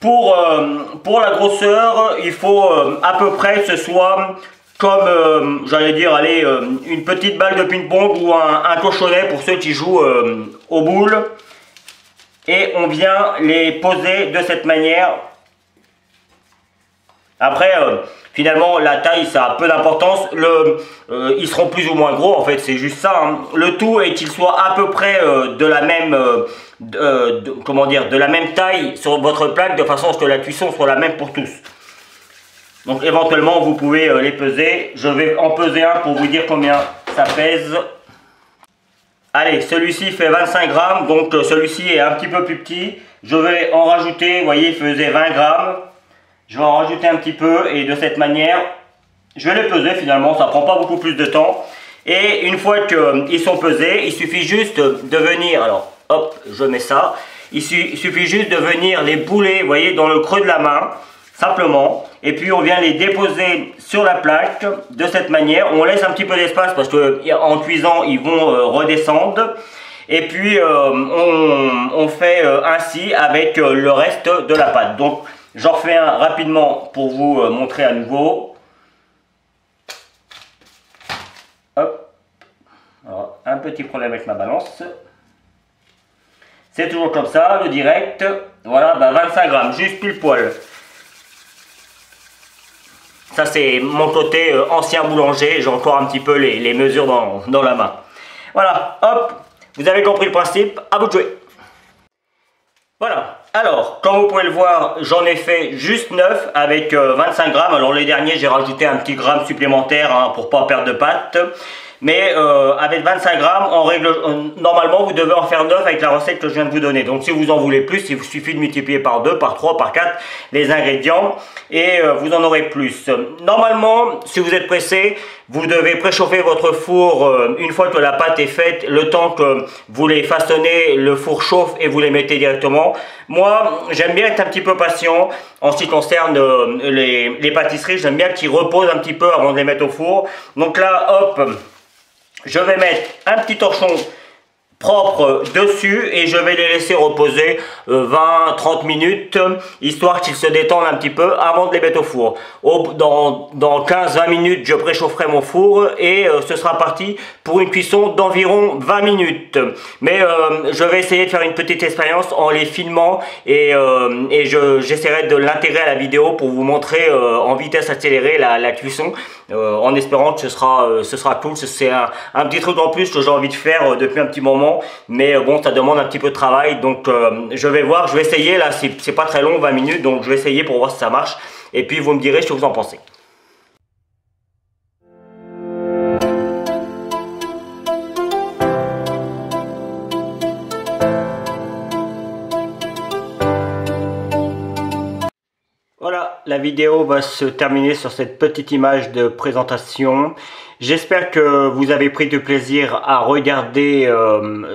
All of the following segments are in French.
Pour la grosseur, il faut à peu près que ce soit comme, j'allais dire, allez, une petite balle de ping-pong ou un cochonnet pour ceux qui jouent aux boules. Et on vient les poser de cette manière. Après, finalement, la taille, ça a peu d'importance. Ils seront plus ou moins gros, en fait, c'est juste ça. Hein. Le tout est qu'ils soient à peu près de la même, comment dire, de la même taille sur votre plaque, de façon à ce que la cuisson soit la même pour tous. Donc, éventuellement, vous pouvez les peser. Je vais en peser un pour vous dire combien ça pèse. Allez, celui-ci fait 25 grammes, donc celui-ci est un petit peu plus petit. Je vais en rajouter, vous voyez, il faisait 20 grammes. Je vais en rajouter un petit peu et de cette manière, je vais les peser finalement, ça prend pas beaucoup plus de temps. Et une fois qu'ils sont pesés, il suffit juste de venir, alors hop, je mets ça. Il suffit juste de venir les bouler, vous voyez, dans le creux de la main, simplement. Et puis on vient les déposer sur la plaque de cette manière. On laisse un petit peu d'espace parce qu'en cuisant, ils vont redescendre. Et puis on fait ainsi avec le reste de la pâte. Donc j'en refais un rapidement pour vous montrer à nouveau. Hop. Alors, un petit problème avec ma balance. C'est toujours comme ça, le direct. Voilà, 25 grammes, juste pile poil. Ça c'est mon côté ancien boulanger. J'ai encore un petit peu les mesures dans la main. Voilà, hop. Vous avez compris le principe, à vous de jouer. Voilà, alors, comme vous pouvez le voir, j'en ai fait juste 9 avec 25 grammes. Alors les derniers, j'ai rajouté un petit gramme supplémentaire hein, pour pas perdre de pâte. Mais avec 25 grammes, normalement, vous devez en faire 9 avec la recette que je viens de vous donner. Donc si vous en voulez plus, il vous suffit de multiplier par 2, par 3, par 4 les ingrédients et vous en aurez plus. Normalement, si vous êtes pressé, vous devez préchauffer votre four une fois que la pâte est faite, le temps que vous les façonnez, le four chauffe et vous les mettez directement. Moi, j'aime bien être un petit peu patient en ce qui concerne les pâtisseries. J'aime bien qu'ils reposent un petit peu avant de les mettre au four. Donc là, hop, je vais mettre un petit torchon propre dessus et je vais les laisser reposer 20-30 minutes histoire qu'ils se détendent un petit peu avant de les mettre au four. Dans 15-20 minutes je préchaufferai mon four et ce sera parti pour une cuisson d'environ 20 minutes. Mais je vais essayer de faire une petite expérience en les filmant et j'essaierai de l'intégrer à la vidéo pour vous montrer en vitesse accélérée la cuisson en espérant que ce sera cool. C'est un petit truc en plus que j'ai envie de faire depuis un petit moment. Mais bon, ça demande un petit peu de travail, donc je vais voir, je vais essayer, là c'est pas très long, 20 minutes, donc je vais essayer pour voir si ça marche, et puis vous me direz ce que vous en pensez. Voilà, la vidéo va se terminer sur cette petite image de présentation. J'espère que vous avez pris du plaisir à regarder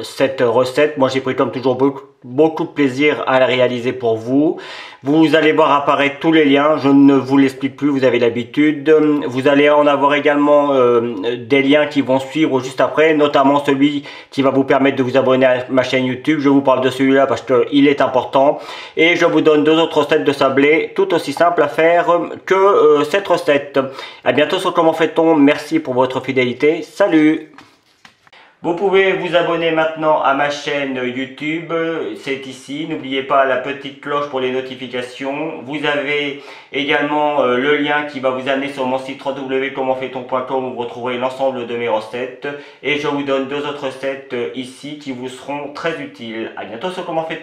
cette recette. Moi, j'ai pris comme toujours beaucoup de plaisir à la réaliser pour vous. Vous allez voir apparaître tous les liens. Je ne vous l'explique plus, vous avez l'habitude. Vous allez en avoir également des liens qui vont suivre juste après, notamment celui qui va vous permettre de vous abonner à ma chaîne YouTube. Je vous parle de celui-là parce qu'il est important. Et je vous donne 2 autres recettes de sablé, tout aussi simple à faire que cette recette. À bientôt sur Comment fait-on. Merci pour votre fidélité. Salut! Vous pouvez vous abonner maintenant à ma chaîne YouTube, c'est ici. N'oubliez pas la petite cloche pour les notifications. Vous avez également le lien qui va vous amener sur mon site www.commentfaiton.com où vous retrouverez l'ensemble de mes recettes. Et je vous donne 2 autres recettes ici qui vous seront très utiles. À bientôt sur Comment fait-on.